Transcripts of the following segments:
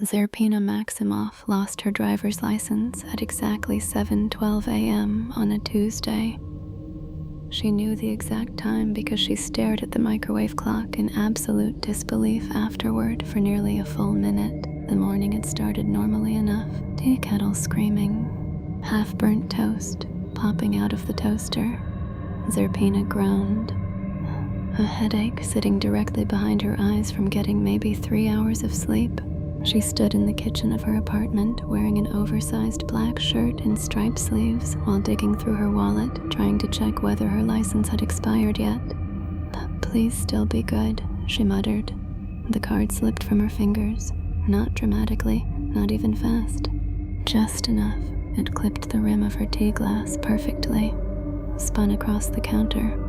Zerpina Maximoff lost her driver's license at exactly 7:12 a.m. on a Tuesday. She knew the exact time because she stared at the microwave clock in absolute disbelief afterward for nearly a full minute. The morning had started normally enough. Tea kettle screaming, half-burnt toast popping out of the toaster. Zerpina groaned, a headache sitting directly behind her eyes from getting maybe 3 hours of sleep. She stood in the kitchen of her apartment wearing an oversized black shirt and striped sleeves while digging through her wallet, trying to check whether her license had expired yet. "Please still be good," she muttered. The card slipped from her fingers, not dramatically, not even fast. Just enough. It clipped the rim of her tea glass perfectly, spun across the counter,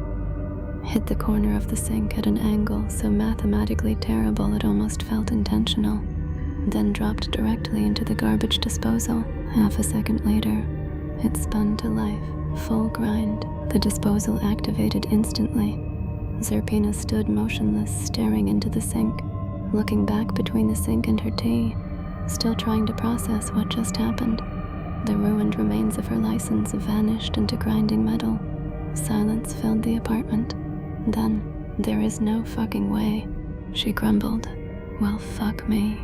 hit the corner of the sink at an angle so mathematically terrible it almost felt intentional, then dropped directly into the garbage disposal. Half a second later, it spun to life, full grind. The disposal activated instantly. Zerpina stood motionless, staring into the sink, looking back between the sink and her tea, still trying to process what just happened. The ruined remains of her license vanished into grinding metal. Silence filled the apartment. Then, "There is no fucking way," she grumbled. "Well, fuck me."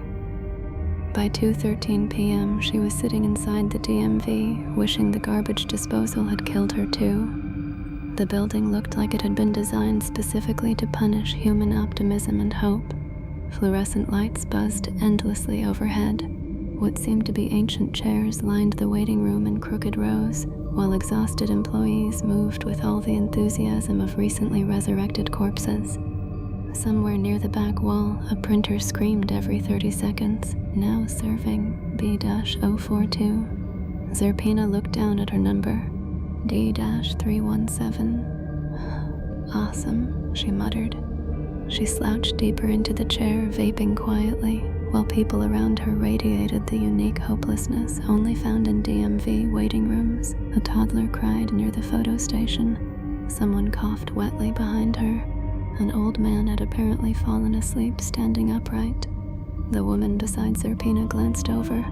By 2:13 p.m., she was sitting inside the DMV, wishing the garbage disposal had killed her too. The building looked like it had been designed specifically to punish human optimism and hope. Fluorescent lights buzzed endlessly overhead. What seemed to be ancient chairs lined the waiting room in crooked rows, while exhausted employees moved with all the enthusiasm of recently resurrected corpses. Somewhere near the back wall, a printer screamed every 30 seconds, "Now serving B-042. Zerpina looked down at her number, D-317. "Awesome," she muttered. She slouched deeper into the chair, vaping quietly, while people around her radiated the unique hopelessness only found in DMV waiting rooms. A toddler cried near the photo station. Someone coughed wetly behind her. An old man had apparently fallen asleep standing upright. The woman beside Zerpina glanced over.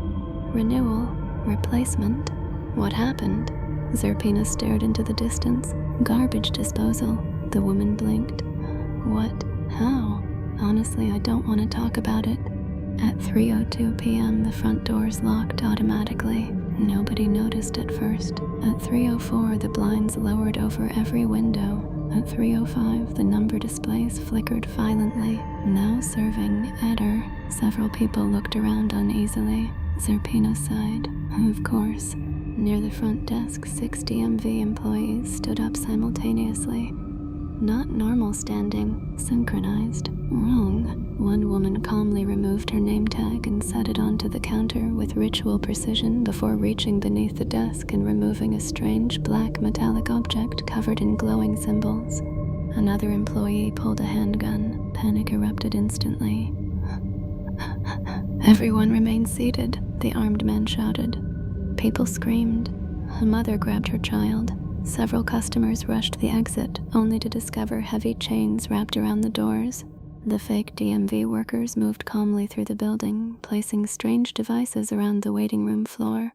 "Renewal? Replacement? What happened?" Zerpina stared into the distance. "Garbage disposal." The woman blinked. "What? How? Honestly, I don't want to talk about it." At 3:02 p.m., the front doors locked automatically. Nobody noticed at first. At 3:04, the blinds lowered over every window. At 3:05, the number displays flickered violently. "Now serving Eder." Several people looked around uneasily. Zerpina sighed. Of course. Near the front desk, 6 DMV employees stood up simultaneously. Not normal standing, synchronized. Wrong. One woman calmly removed her name tag and set it onto the counter with ritual precision before reaching beneath the desk and removing a strange black metallic object covered in glowing symbols. Another employee pulled a handgun. Panic erupted instantly. "Everyone remain seated," the armed man shouted. People screamed. A mother grabbed her child. Several customers rushed the exit, only to discover heavy chains wrapped around the doors. The fake DMV workers moved calmly through the building, placing strange devices around the waiting room floor.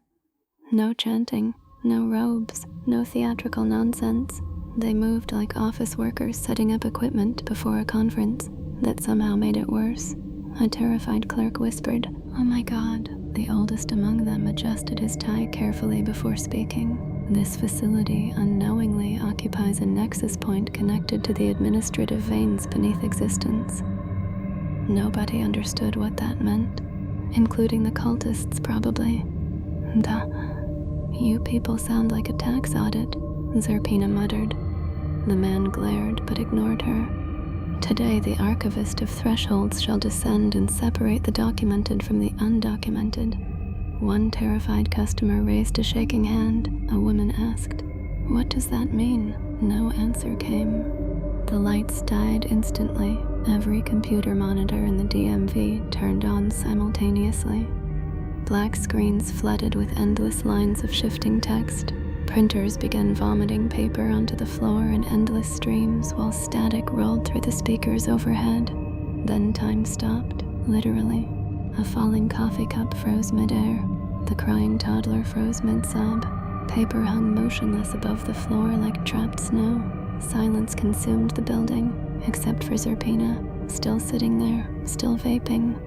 No chanting, no robes, no theatrical nonsense. They moved like office workers setting up equipment before a conference. That somehow made it worse. A terrified clerk whispered, "Oh my God." The oldest among them adjusted his tie carefully before speaking. This facility unknowingly occupies a nexus point connected to the administrative veins beneath existence. Nobody understood what that meant, including the cultists probably. "You people sound like a tax audit," Zerpina muttered. The man glared but ignored her. "Today the archivist of thresholds shall descend and separate the documented from the undocumented." One terrified customer raised a shaking hand. A woman asked, "What does that mean?" No answer came. The lights died instantly. Every computer monitor in the DMV turned on simultaneously. Black screens flooded with endless lines of shifting text. Printers began vomiting paper onto the floor in endless streams while static rolled through the speakers overhead. Then time stopped, literally. A falling coffee cup froze midair. The crying toddler froze mid-sob. Paper hung motionless above the floor like trapped snow. Silence consumed the building, except for Zerpina, still sitting there, still vaping.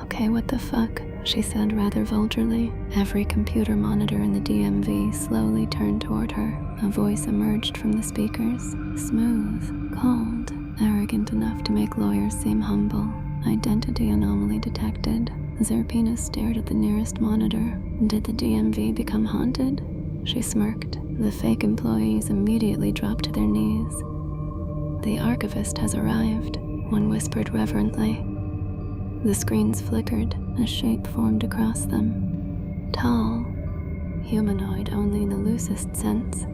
Okay, what the fuck, she said rather vulgarly. Every computer monitor in the DMV slowly turned toward her. A voice emerged from the speakers, smooth, cold, arrogant enough to make lawyers seem humble. Identity anomaly detected. Zerpina stared at the nearest monitor. Did the DMV become haunted? She smirked. The fake employees immediately dropped to their knees. The archivist has arrived, one whispered reverently. The screens flickered, a shape formed across them. Tall, humanoid only in the loosest sense.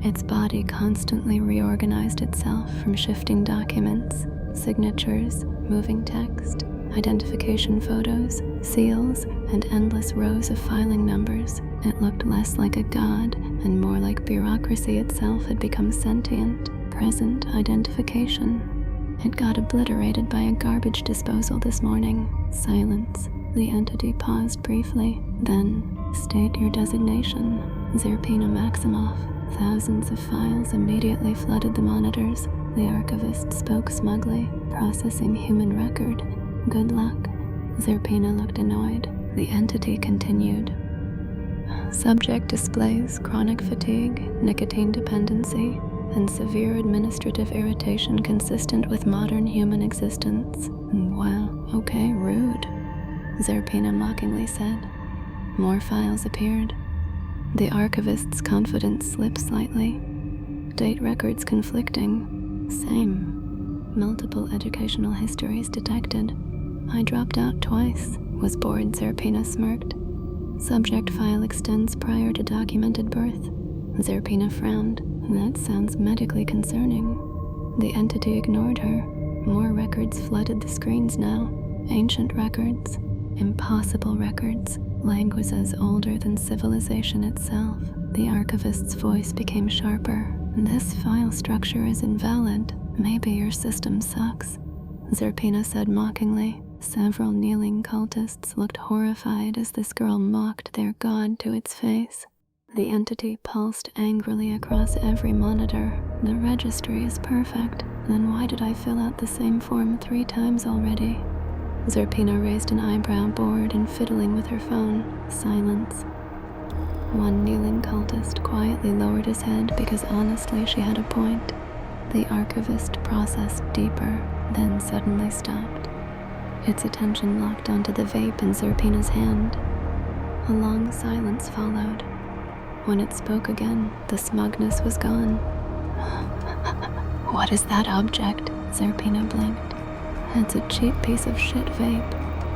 Its body constantly reorganized itself from shifting documents, signatures, moving text, identification photos, seals, and endless rows of filing numbers. It looked less like a god and more like bureaucracy itself had become sentient, present identification. It got obliterated by a garbage disposal this morning. Silence. The entity paused briefly. Then, state your designation. Zerpina Maximoff. Thousands of files immediately flooded the monitors. The archivist spoke smugly, processing human record. Good luck. Zerpina looked annoyed. The entity continued. Subject displays chronic fatigue, nicotine dependency, and severe administrative irritation consistent with modern human existence. Wow, okay, rude, Zerpina mockingly said. More files appeared. The archivist's confidence slipped slightly. Date records conflicting. Same. Multiple educational histories detected. I dropped out twice. Was bored, Zerpina smirked. Subject file extends prior to documented birth. Zerpina frowned. That sounds medically concerning. The entity ignored her. More records flooded the screens now. Ancient records. Impossible records. Languages older than civilization itself. The archivist's voice became sharper. This file structure is invalid. Maybe your system sucks, Zerpina said mockingly. Several kneeling cultists looked horrified as this girl mocked their god to its face. The entity pulsed angrily across every monitor. The registry is perfect. Then why did I fill out the same form 3 times already? Zerpina raised an eyebrow, bored and fiddling with her phone. Silence. One kneeling cultist quietly lowered his head because honestly she had a point. The archivist processed deeper, then suddenly stopped. Its attention locked onto the vape in Zerpina's hand. A long silence followed. When it spoke again, the smugness was gone. What is that object? Zerpina blinked. It's a cheap piece of shit vape.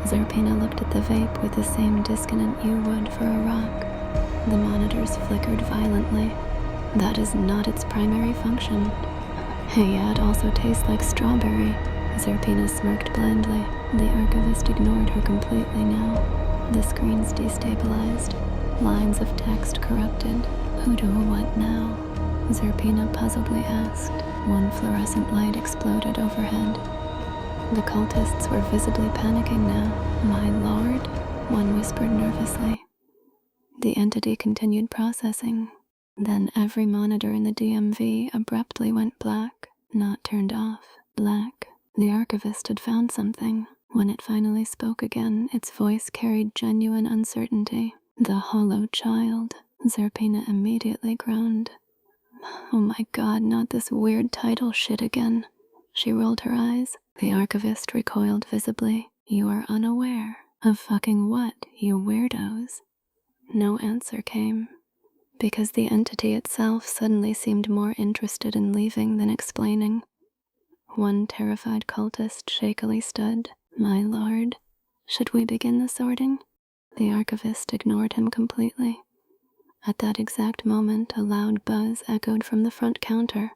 Zerpina looked at the vape with the same disconnect you would for a rock. The monitors flickered violently. That is not its primary function. Yeah, it also tastes like strawberry. Zerpina smirked blandly. The archivist ignored her completely now. The screens destabilized. Lines of text corrupted. Who do what now? Zerpina puzzledly asked. One fluorescent light exploded overhead. The cultists were visibly panicking now. My lord, one whispered nervously. The entity continued processing. Then every monitor in the DMV abruptly went black, not turned off, black. The archivist had found something. When it finally spoke again, its voice carried genuine uncertainty. The hollow child. Zerpina immediately groaned. Oh my god, not this weird title shit again. She rolled her eyes. The archivist recoiled visibly. You are unaware of fucking what, you weirdos? No answer came, because the entity itself suddenly seemed more interested in leaving than explaining. One terrified cultist shakily stood. My lord, should we begin the sorting? The archivist ignored him completely. At that exact moment, a loud buzz echoed from the front counter.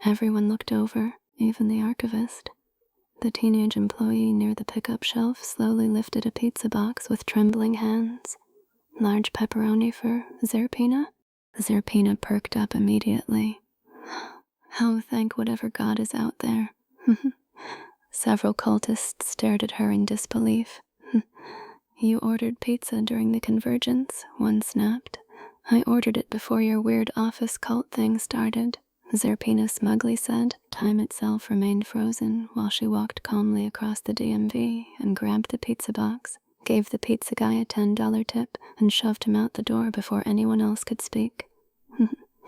Everyone looked over, even the archivist. The teenage employee near the pickup shelf slowly lifted a pizza box with trembling hands. Large pepperoni for Zerpina? Zerpina perked up immediately. Oh, thank whatever god is out there. Several cultists stared at her in disbelief. You ordered pizza during the convergence, one snapped. I ordered it before your weird office cult thing started, Zerpina smugly said. Time itself remained frozen while she walked calmly across the DMV and grabbed the pizza box, gave the pizza guy a $10 tip, and shoved him out the door before anyone else could speak.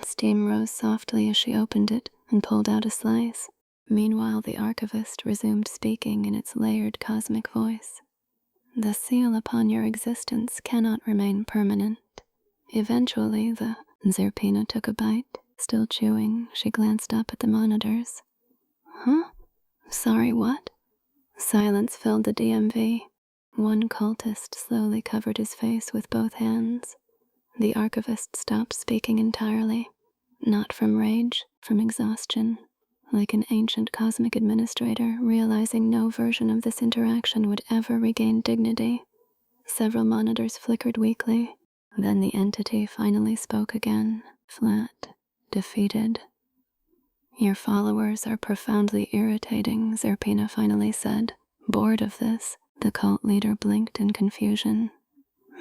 Steam rose softly as she opened it and pulled out a slice. Meanwhile, the archivist resumed speaking in its layered cosmic voice. The seal upon your existence cannot remain permanent. Eventually, Zerpina took a bite. Still chewing, she glanced up at the monitors. Huh? Sorry, what? Silence filled the DMV. One cultist slowly covered his face with both hands. The archivist stopped speaking entirely. Not from rage, from exhaustion. Like an ancient cosmic administrator realizing no version of this interaction would ever regain dignity. Several monitors flickered weakly. Then the entity finally spoke again, flat, defeated. Your followers are profoundly irritating, Zerpina finally said. Bored of this, the cult leader blinked in confusion.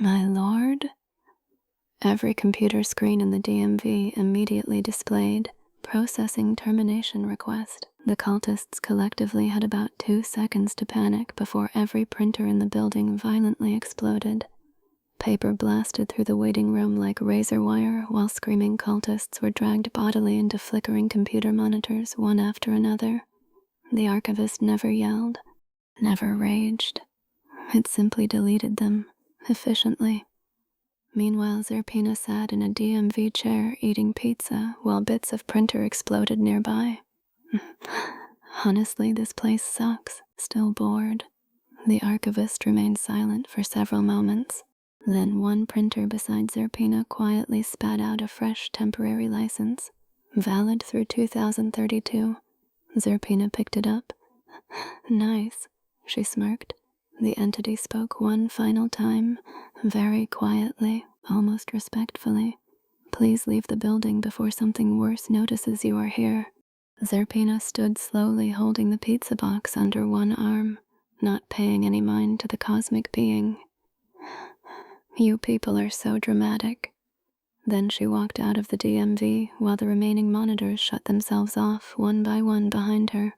My lord? Every computer screen in the DMV immediately displayed processing termination request. The cultists collectively had about 2 seconds to panic before every printer in the building violently exploded. Paper blasted through the waiting room like razor wire while screaming cultists were dragged bodily into flickering computer monitors one after another. The archivist never yelled, never raged. It simply deleted them, efficiently. Meanwhile, Zerpina sat in a DMV chair eating pizza while bits of printer exploded nearby. Honestly, this place sucks. Still bored. The archivist remained silent for several moments. Then one printer beside Zerpina quietly spat out a fresh temporary license, valid through 2032. Zerpina picked it up. Nice, she smirked. The entity spoke one final time, very quietly, almost respectfully. Please leave the building before something worse notices you are here. Zerpina stood slowly holding the pizza box under one arm, not paying any mind to the cosmic being. You people are so dramatic. Then she walked out of the DMV while the remaining monitors shut themselves off one by one behind her.